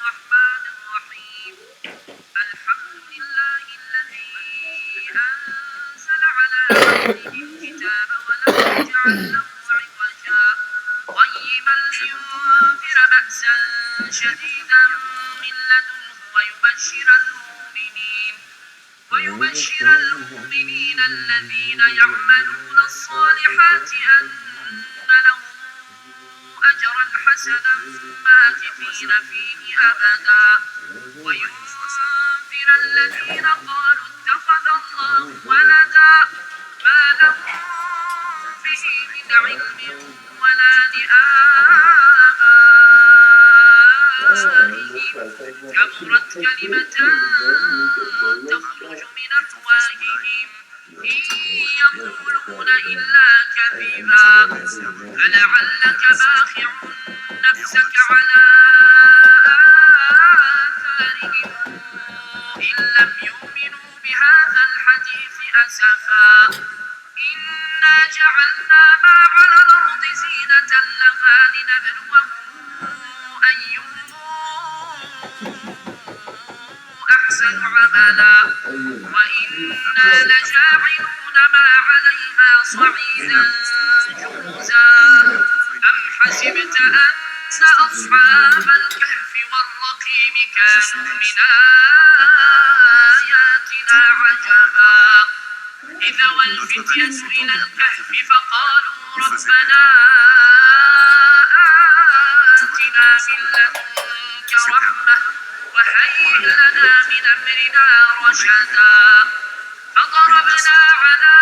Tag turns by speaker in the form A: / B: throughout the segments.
A: الرحمن الرحيم الحمد لله الذي أنزل على عبده الكتاب ولم يجعل له عوجا قيما لينذر بأسا شديدا من لدنه ويبشر المؤمنين الذين يعملون الصالحات أن لهم أجرا حسنا ماكثين فيه أبدا وينذر الذين قالوا اتخذ الله ولدا ما لهم به من علم ولا لآبائهم كبرت كلمة تخرج من أفواههم إن يقولون إلا كذبا فلعلك باخع نفسك على آثارهم إن لم يؤمنوا بهذا الحديث أسفا إنا جعلنا ما على الأرض زينة لها لنبلوهم أيهم أحسن عملا وإنا لجاعلون ما عليها صعيدا جرزا أم حسبت أن أصحاب الكهف والرقيم كانوا من آياتنا عجبا إذا والفتية إلى الكهف فقالوا ربنا آتنا من لدنك رحمة وهيئ لنا من أمرنا رشدا فضربنا على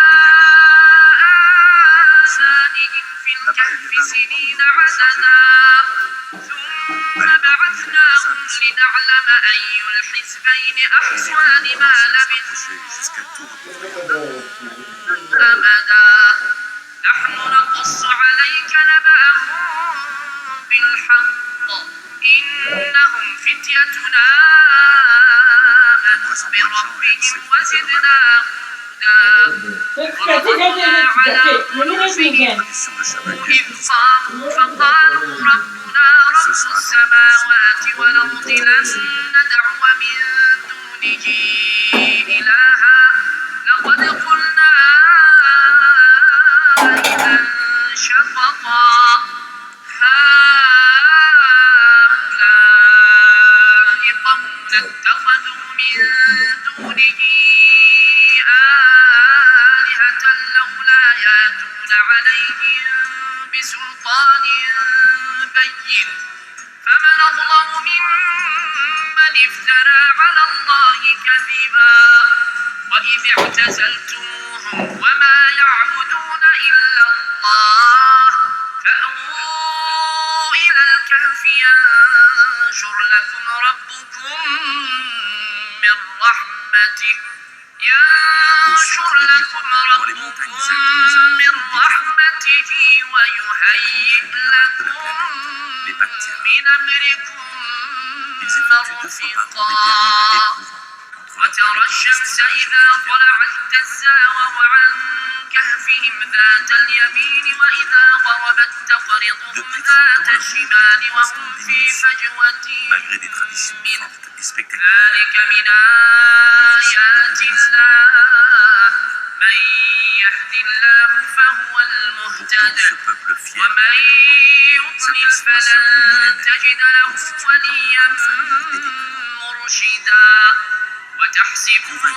A: آذانهم في الكهف سنين عددا ثم بعثناهم لنعلم أي الحزبين أحصى لما لبثوا أمدا نحن نقص عليك نبأهم بالحق إنهم فتيتنا آمنوا بربهم وزدناهم هدى وربنا على قلوبهم إذ قاموا فقالوا ربنا رب السماوات والأرض لن ندعو من دونه إلها لقد قلنا إذا شططا هؤلاء قوم اتخذوا من دونه آلهة لولا يأتون عليهم بسلطان بين فمن أظلم ممن افترى على الله كذبا وإذ اعتزلتموهم وما يعبدون إلا الله فأووا إلى الكهف ينشر لكم ربكم من رحمته ويهيئ لكم من أمركم مرفقا وترى الشمس إذا طلعت تزاور عن كهفهم ذات اليمين وإذا غربت تقرضهم ذات الشمال وهم في فجوة منه ذلك من آيات الله من يهد الله فهو المهتد ومن يضلل فلن تجد له وليا مرشدا وتحسبهم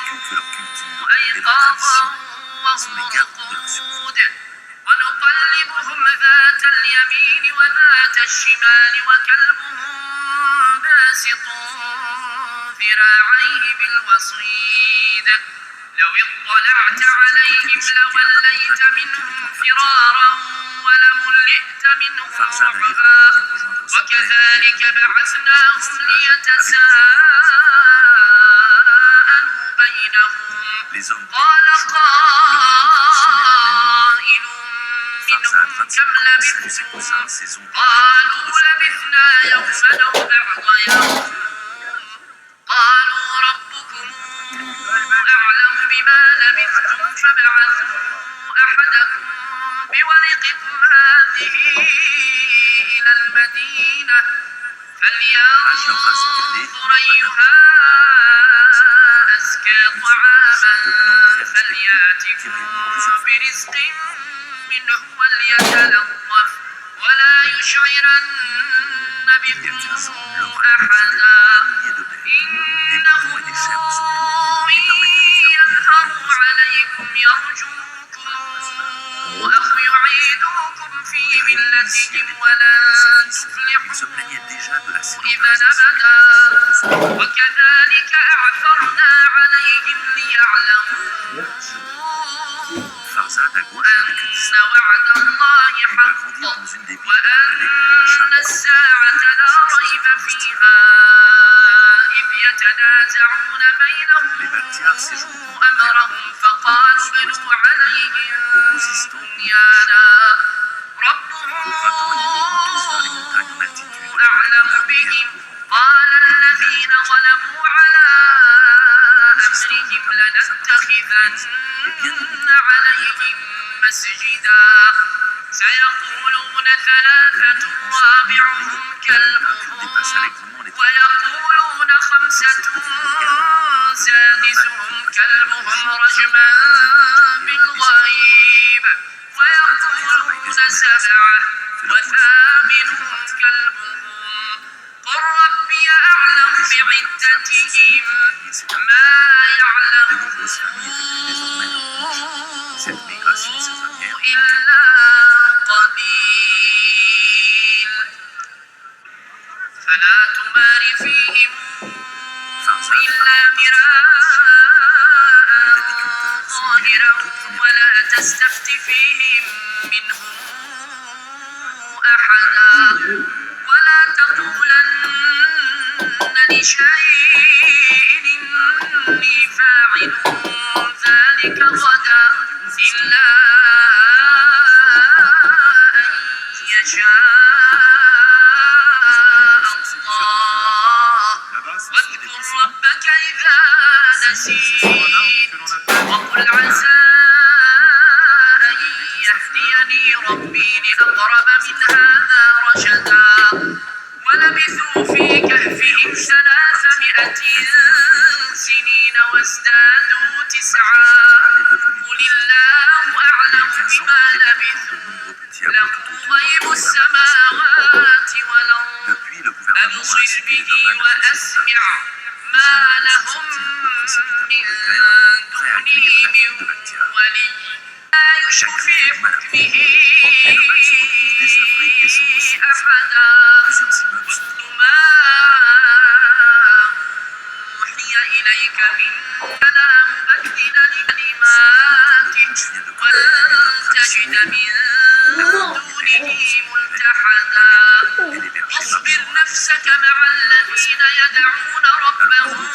A: أيقاظا وهم رقود ونقلبهم ذات اليمين وذات الشمال وكلبهم باسط ذراعيه بالوصيد لو اطلعت عليهم لوليت منهم فرارا ولملئت منهم رعبا وكذلك بعثناهم ليتساءلوا بينهم قال قائل منهم كم لبثتم قالوا لبثنا يوما أو بعض يوم قالوا ربكم أعلم بما لبثتم فابعثوا أحدكم بورقكم هذه إلى المدينة فلينظر أيها أزكى طعاما فليأتكم برزق منه وليتلطف ولا يشعرن بكم أحدا إنهم إن يظهروا عليكم يرجوكم أو يعيدوكم في ملتهم ولن تفلحوا إذا أبدا وكذلك أعثرنا عليهم ليعلموا أن وعد الله حق وأن الساعة لا ريب فيها إذ يتنازعون بينهم أمرهم فقالوا ابنوا عليهم بنيانا ربهم أعلم بهم قال الذين غلبوا على أمرهم لنتخذن عليهم مسجدا سيقولون ثلاثة رابعهم كلبهم ويقولون خمسة سادسهم كلبهم رجما بالغيب ويقولون سبعة وثامنهم كلبهم قل ربي أعلم بعدتهم ما يعلمهم إلا قليل فلا تمار فيهم إلا مراء ظاهرا ولا تستفت فيهم منهم أحدا ولا تقولن لشيء إني فاعل ذلك غدا إلا أن يشاء الله واذكر ربك إذا نسيت وقل عسى أن يهديني ربي لأقرب من هذا رشدا ولبثوا في كهفهم 300 سنين وازدادوا 9 قل الله أعلم بما لبثوا له غيب السماوات والأرض أبصر به وأسمع ما لهم من دونه من ولي لا يشرك في حكمه أحدا واتل ما أوحي إليك من كلام مبدل لكلماته ولن تجد من دونه ملتحدا واصبر نفسك مع الذين يدعون ربهم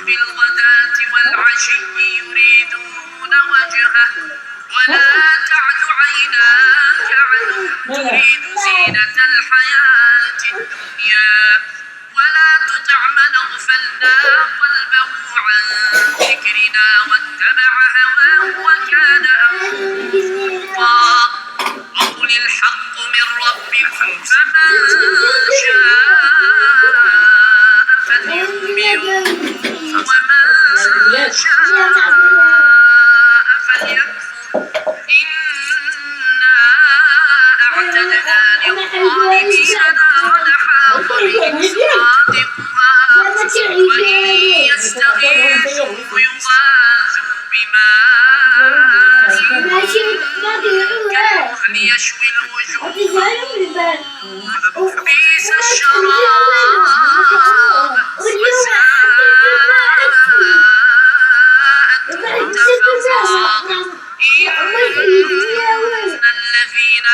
A: بالغداة والعشي يريدون وجهه ولا تعد عيناك عنهم تريد زينة الحياة الدنيا ولا تطع من أغفلنا قلبه عن ذكرنا واتبع هواه وكان أمره فرطا وقل الحق من ربكم فمن شاء فليؤمن ومن شاء فليكفر إنا أعتدنا للظالمين نارا حاط بهم سرادقها وإن يستغيثوا يغاثوا بماء كالمهل يشوي الوجوه بئس الشراب وساءت مرتفقا إن الذين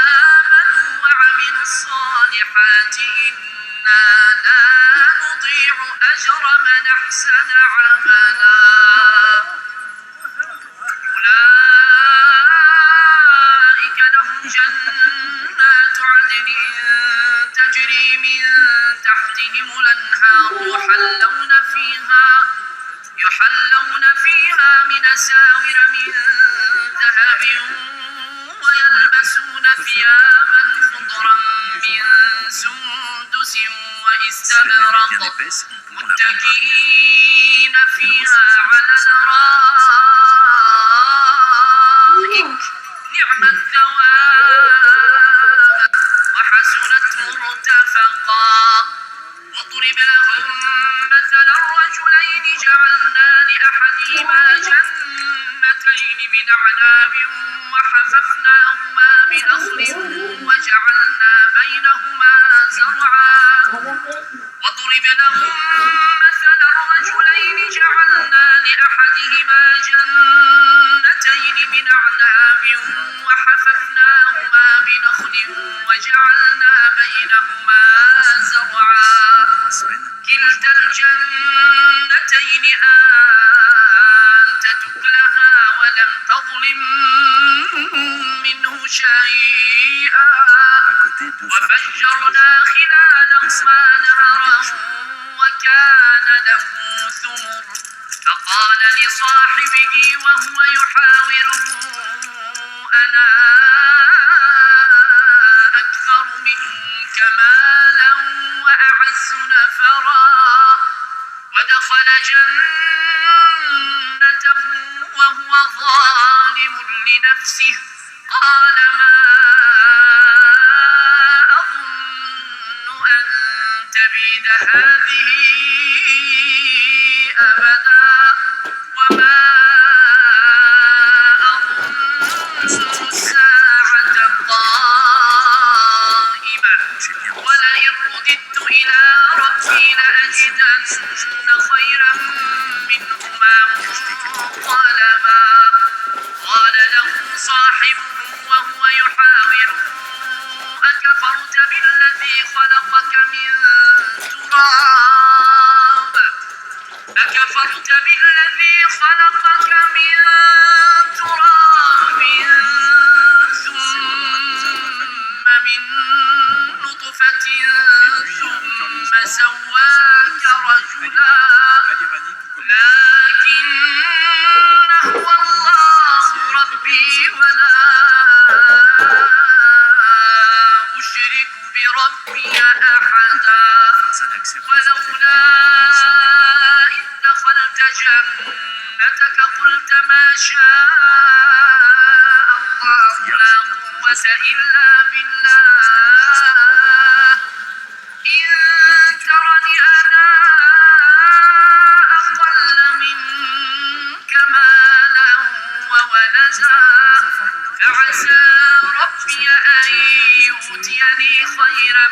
A: آمنوا وعملوا الصالحات إنا لا نضيع أجر من أحسن عملا أولئك لهم جنات عدن تجري من تحتهم الأنهار يحلون فيها من أساور من ذهب ويلبسون ثيابا خضرا من سندس
B: Si la mer est bien
A: واستبرق
B: épaisse, nous pourrons la vendre à bon prix.
A: متكئين فيها على الأرائك نعم الثواب وحسنت مرتفقا واضرب لهم مثل الرجلين جعلنا لأحدهما جنتين من أعناب وحففناهما بنخل وجعلنا بينهما زرعا واضرب لهم مثل الرجلين جعلنا لأحدهما جنتين من أعناب وحففناهما بنخل وجعلنا بينهما زرعا كلتا الجنتين آتت أكلها ولم تظلم منه شيئا وفجرنا خلالهما نهرا وكان له ثمر فقال لصاحبه وهو يحاوره أنا أكثر منك مالا وأعز نفرا ودخل جنته وهو ظالم لنفسه قال ما أظن أن تبيد هذه أبدا وما أظن الساعة قائمة ولئن رددت إلى ربي لأجدن خيرا منهما منقلبا قال له صاحبه وهو يحاوره أكفرت بالذي خلقك من تراب أكفرت بالذي خلقك من تراب ثم من نطفة ثم سواك رجلا لكن هو الله ربي ولا أشرك بربي أحدا ولولا إذ دخلت جنتك قلت ما شاء الله لا قوة إلا بالله إن ترني أنا أقل منك مالا وولدا فعسى ربي أن يؤتيني خيرا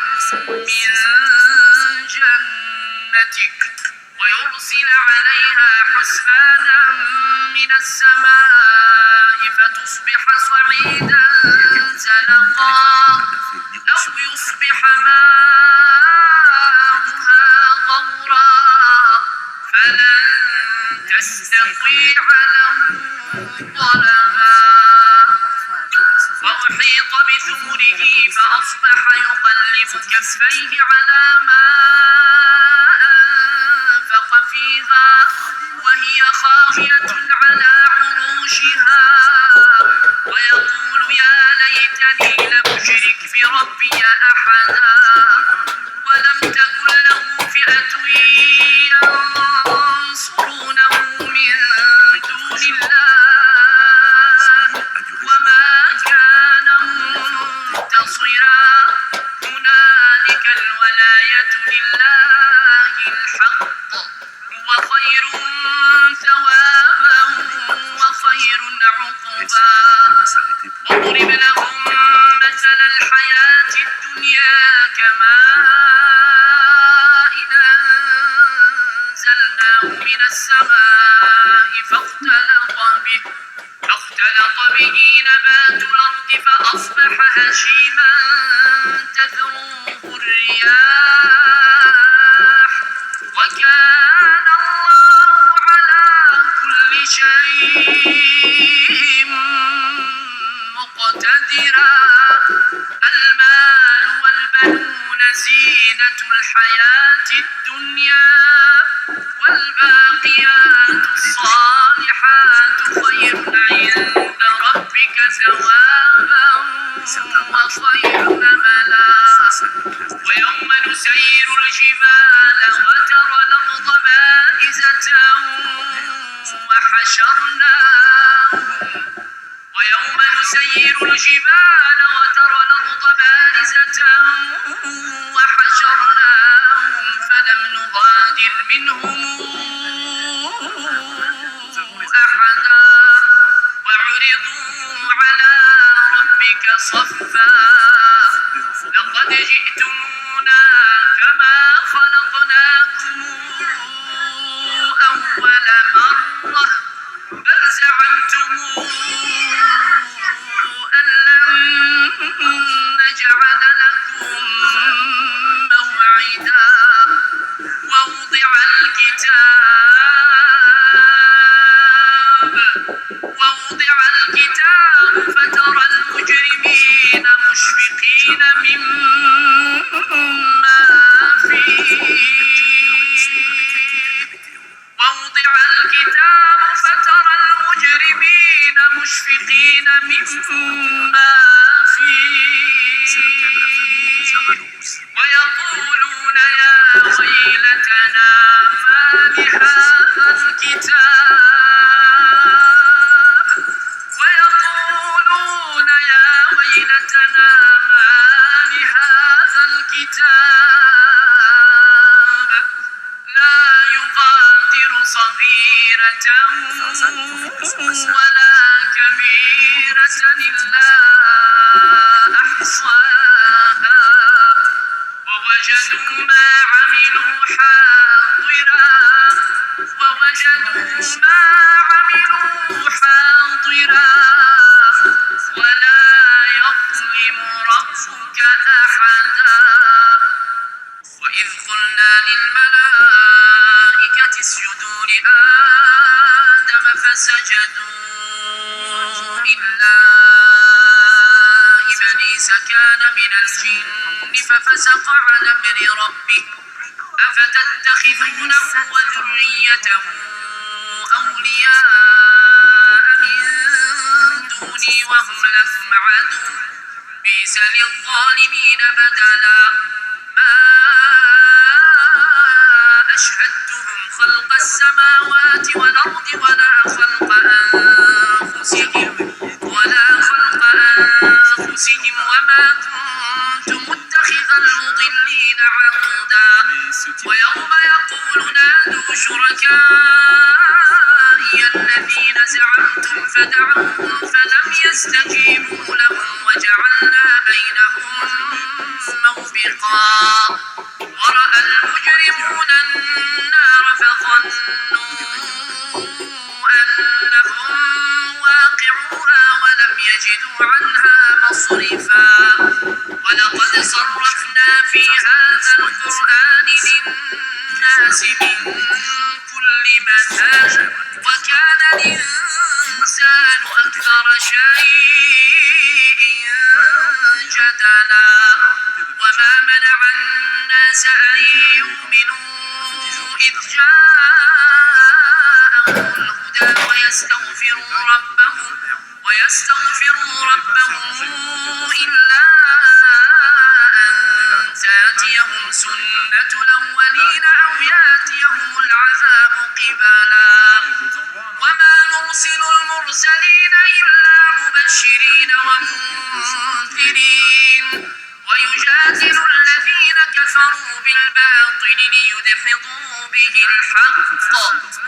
A: من جنتك ويرسل عليها حسبانا من السماء فتصبح صعيدا زلقا أو يصبح ماؤها غورا فلن تستطيع له طلبا وأحيط بثمره فأصبح يقلب كفيه على ما أنفق فيها وهي خاوية على عروشها ويقول يا ليتني لم أشرك بربي أحدا ولم تكن له فئة ينصرونه من دون الله وما كان منتصرا هنالك الولاية لله الحق هو خير ثوابا وخير عقبا واضرب لهم مثل الحياة الدنيا كماء أنزلناه من السماء فاختلط به نبات الأرض فأصبح هشيما تذروه الرياح وكان الله على كل شيء مقتدرا المال والبنون زينة الحياة الدنيا والباقيات الصالحات خير عند ربك ثوابا وخير أملا ويوم نسير الجبال تغادر منهم أحدا وعرضوا على ربك صفا لقد جئتمونا كما خلقناكم أول مرة بل زعمتم أن لن نجعل لكم موعدا ووضع الكتاب فترى المجرمين مشفقين مما فيه ووضع الكتاب فترى المجرمين مشفقين مما فيه ويقولون يا ويلتنا ما لهذا الكتاب ويقولون يا ويلتنا ما لهذا الكتاب لا يغادر صغيرة ولا كبيرة إلا أحصاها ووجدوا ما عملوا حاضرا ولا يظلم ربك أحدا وإذ قلنا للملائكة اسجدوا لآدم فسجدوا إلا إبليس كان من الجن ففسق عن أمر ربه أفتتخذونه وذريته أولياء من دوني وهم لكم عدو بئس للظالمين بدلا ما أشهدتهم خلق السماوات والأرض ولا خلق أنفسهم وما كنت متخذ المضلين عضدا ويوم يقول نادوا شركائي الذين زعمتم فدعوهم فلم يستجيبوا لهم وجعلنا بينهم موبقا ورأى المجرمون النار فظنوا أنهم واقعوها ولم يجدوا عنها مصرفا ولقد صرفنا في هذا القرآن للناس من كل مثل وكان الإنسان أكثر شيء جدلا وما منع الناس أن يؤمنوا إذ جاءهم الهدى ويستغفروا ربهم إلا أن تأتيهم سنة الأولين أو يأتيهم العذاب قبلا وما نرسل المرسلين إلا مبشرين ومنذرين ويجادل الذين كفروا بالباطل ليدحضوا به الحق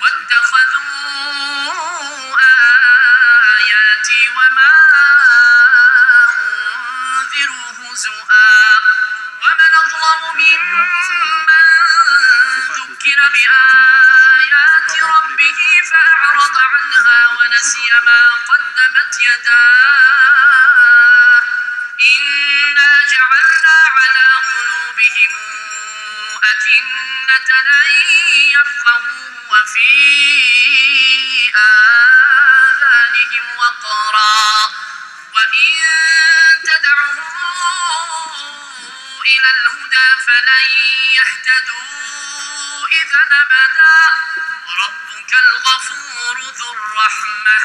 A: واتخذوا آياتي وما أنذروا هزؤا ومن أظلم ممن ذكر بآيات ربه فأعرض عنها ونسي ما قدمت يداه إنا جعلنا على قلوبهم أكنة أن يفقهوا وفي آذانهم وقرا وإن تدعوهم إلى الهدى فلن يهتدوا إذا أبدا وربك الغفور ذو الرحمة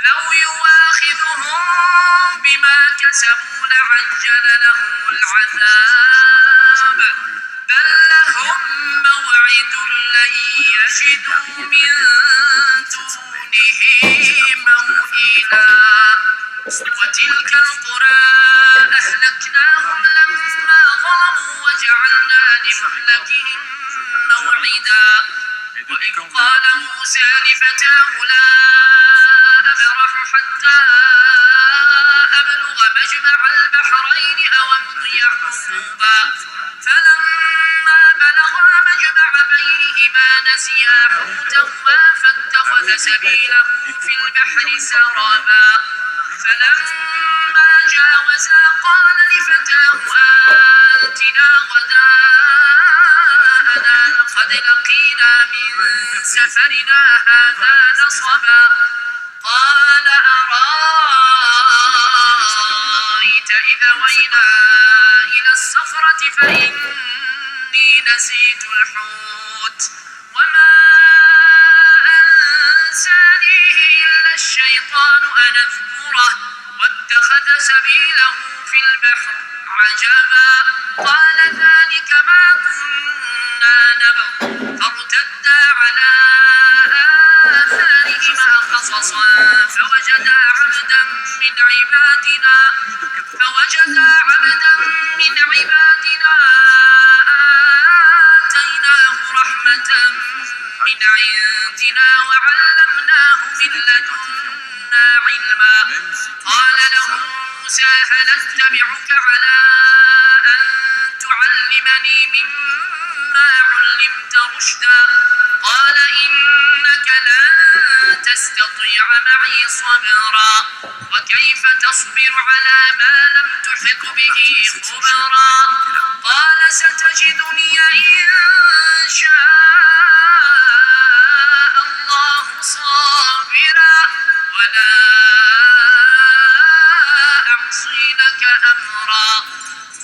A: لو يواخذهم بما كسبوا لعجل لهم العذاب بل لهم موعد لن يجدوا من دونه موئلا وتلك القرى أهلكناهم لما ظلموا وجعلنا لمهلكهم موعدا وإذ قال موسى لفتاه لا أبرح حتى أبلغ مجمع البحرين أو أمضي حقوبا فلما بلغا مجمع بينهما نسيا حوتهما فاتخذ سبيله في البحر سرابا فلما جاوزا قال لفتاه آتنا غداءنا لقد لقينا من سفرنا هذا نصبا قال أرأيت إذا وينا إلى الصخرة فإني نسيت الحوت وما أنسانيه إلا الشيطان أن أذكره واتخذ سبيله في البحر عجبا قال ذلك ما كنا نبغ فارتدا على آثارهما قصصا فوجدا عبدا من عبادنا آتيناه رحمة من عندنا وعلمناه من لدنا علما قال له موسى هل أتبعك على أن تعلمني مما علمت رشدا قال إنك لن تستطيع معي صبرا وكيف تصبر على ما لم تحط به خبرا قال ستجدني إن شاء الله صابرا ولا أعصي لك أمرا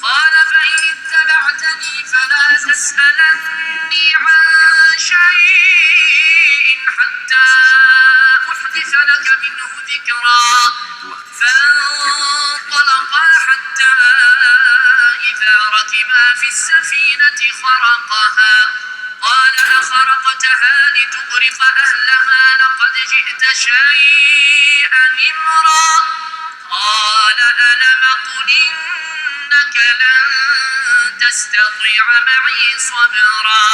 A: قال فإن اتبعتني فلا تسألني عن شيء حتى أحدث لك منه ذكرا فانطلقا حتى إذا ركبا في السفينة خرقها قال أخرقتها لتغرق أهلها لقد جئت شيئا إمرا قال ألم قل إنك لن تستطيع معي صبرا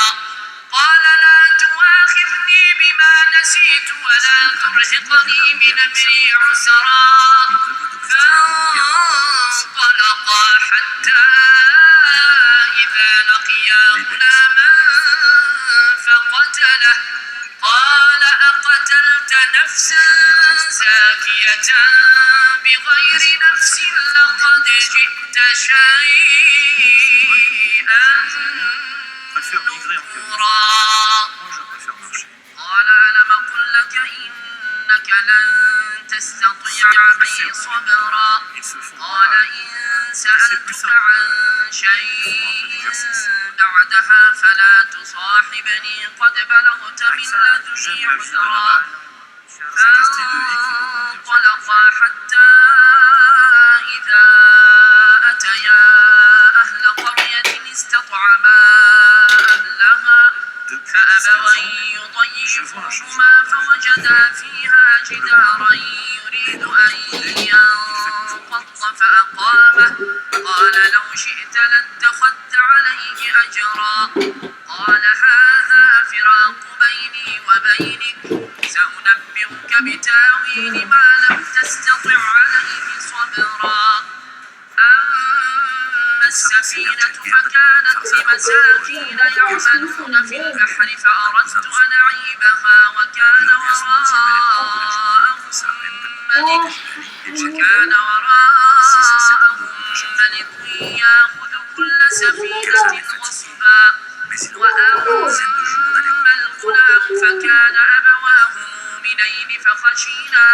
A: قال لا تؤاخذني بما نسيت ولا ترهقني من أمري عسرا فانطلقا حتى إذا لقيا غلاما فقتله قال أقتلت نفسا زاكية بغير نفس لقد جئت شيئا نكرا قال ألم أقل لك إنك لن تستطيع معي صبرا قال إن سألتك عن شيء بعدها فلا تصاحبني قد بلغت من لدني عذرا فانطلقا حتى إذا أتيا أهل قرية استطعما أهلها فأبوا أن يضيفوهما فوجدا فيها جدارا يريد أن ينقض فأقامه قال لو شئت لاتخذت عليه أجرا قال هذا فراق بيني وبينك سأنبئك بتاويل ما لم تستطع عليه صبرا أما السفينة فكانت لمساكين يعملون في البحر فأردت أن أعيبها وكان وراءهم ملك يأخذ كل سفينة غصبا وأما الغلام فكان أبواه مؤمنين فخشينا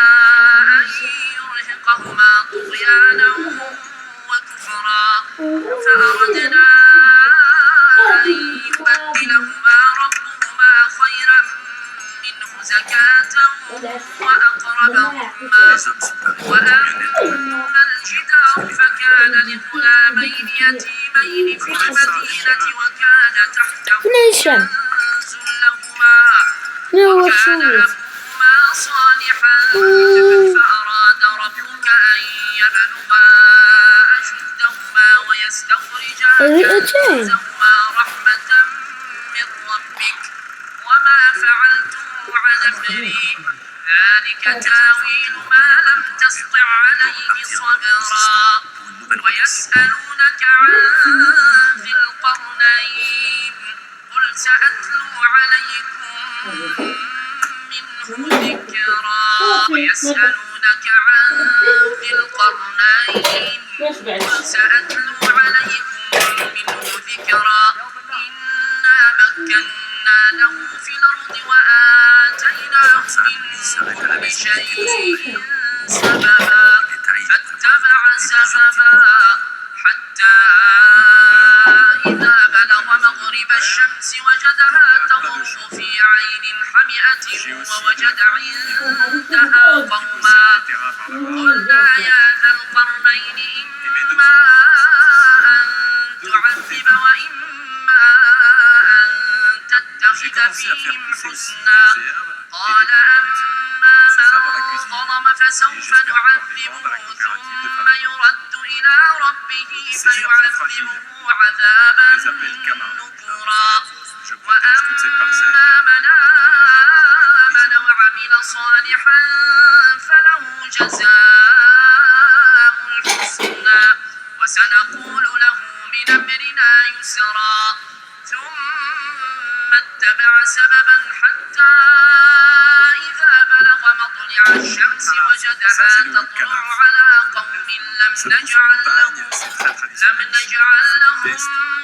A: أن يرهقهما طغيانا وكفرا فأردنا أن يبدلهما ربهما خيرا منه زكاة وأقرب رحما وأما الجدار فكان لغلامين يتيمين في المدينة وكان تحته كنز لهما وكان أبوهما صالحا فأراد ربك أن يبلغا أشدهما ويستخرجا كنزهما رحمة من ربك وما فاصبري ذلك تاويل ما لم تسطع عليه صبرا ويسألونك عن ذي القرنين قل سأتلو عليكم منه ذكرا ويسألونك عن ذي القرنين قل سأتلو عليكم منه ذكرا إنا مكنا له في الأرض وآتيناه من كل شيء سببا فاتبع سببا حتى إذا بلغ مغرب الشمس وجدها تغرب في عين حمئة ووجد عندها قوما قلنا يا ذا القرنين إما أن تعذب وإما أن تتخذ فيهم حسنا قال أما من ظلم فسوف نعذبه ثم يرد إلى ربه فيعذبه عذابا نكرا وأما من آمن وعمل صالحا فله جزاء الحسنى وسنقول له من أمرنا يسرا ثم اتبع سببا حتى إذا بلغ مطلع الشمس وجدها تطلع على قوم لم نجعل لهم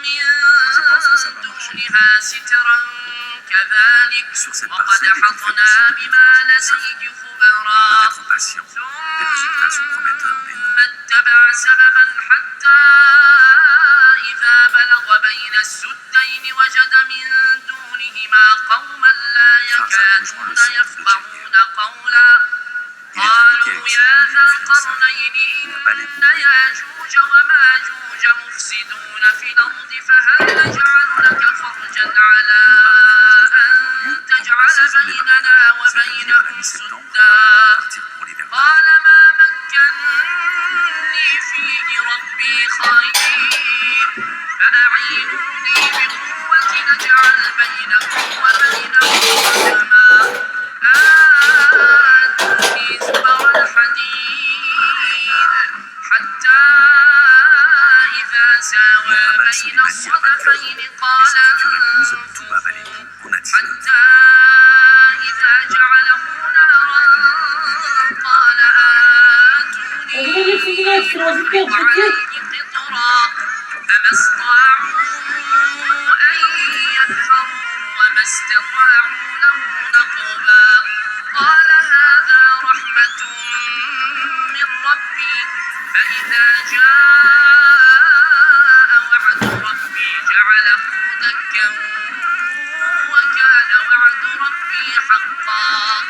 A: من دونها سترا كذلك وقد أحطنا بما لديه خبرا ثم اتبع سببا حتى إذا بلغ بين السدين وجد من دونهما قوما لا يكادون يفقهون قولا قالوا يا ذا القرنين إن ياجوج وماجوج مفسدون في الأرض فهل نجعل لك فرجا على أن تجعل بيننا وبينهم سدا قال ما مكني فيه ربي خير فأعينوني بقوة نجعل بينكم وبينهم رحما آتوني زبر الحديد حتى إذا ساوى بين الصدفين قال انفخوا حتى إذا جعله نارا قال آتوني أفرغ عليه قطرا فما استطاعوا أن يظهروا وما استطاعوا له نقبا قال هذا رحمة من ربي فإذا جاء وعد ربي جعله دكا وكان وعد ربي حقا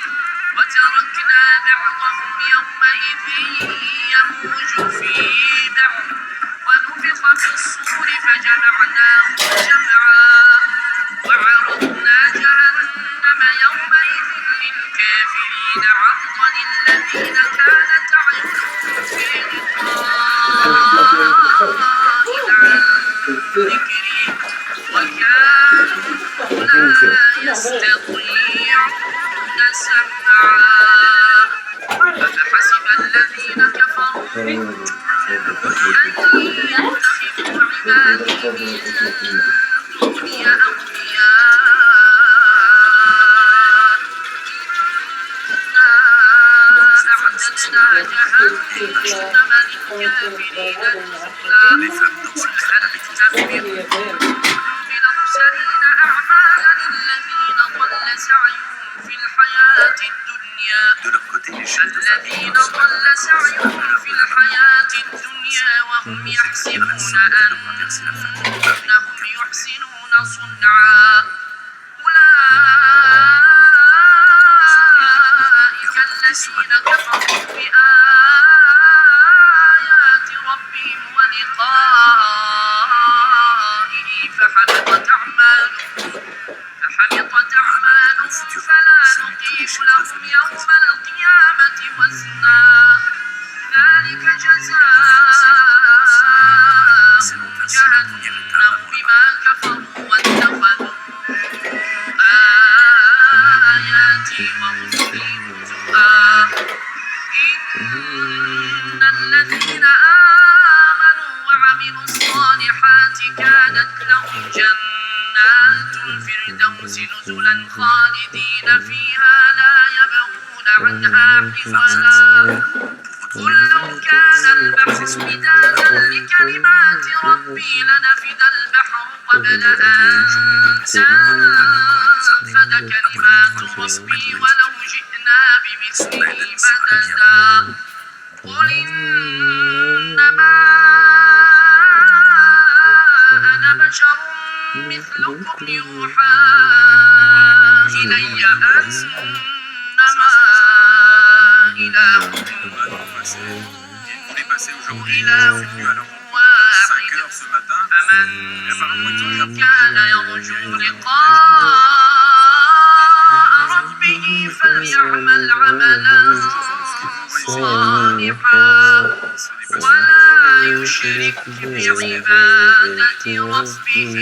A: وتركنا بعضهم يومئذ يموج في بعض ونفخ في الصور فجمعناهم جمعا وعرضنا جهنم يومئذ للكافرين عرضا الذين كانت أعينهم في غطاء عن ذكري وكانوا لا يستطيعون سمعا أفحسب الذين كفروا أن يتخذوا عبادي من دوني أولياء إنا أعتدنا جهنم للكافرين نزلا هل تنبئ بالأخسرين أعمالا الذين ضل سعيهم في الحياة الدنيا وهم يحسبون أنهم يحسنون صنعا أولئك الذين كفروا بآيات ربهم ولقائه فحبطت أعمالهم فلا نقيم لهم يوم القيامة وزنا ذلك جزاء جهنم الفردوس نزلا خالدين فيها لا يبغون عنها حولا قل لو كان البحر مدادا لكلمات ربي لنفد البحر قبل أن تنفد كلمات ربي ولو جئنا بمثله مددا قل إنما أنا بشر مثلكم يوحى إلي أنما إلهكم إله واحد فمن كان يرجو لقاء ربه فليعمل عملا صالحا ولا يشرك بعبادة ربه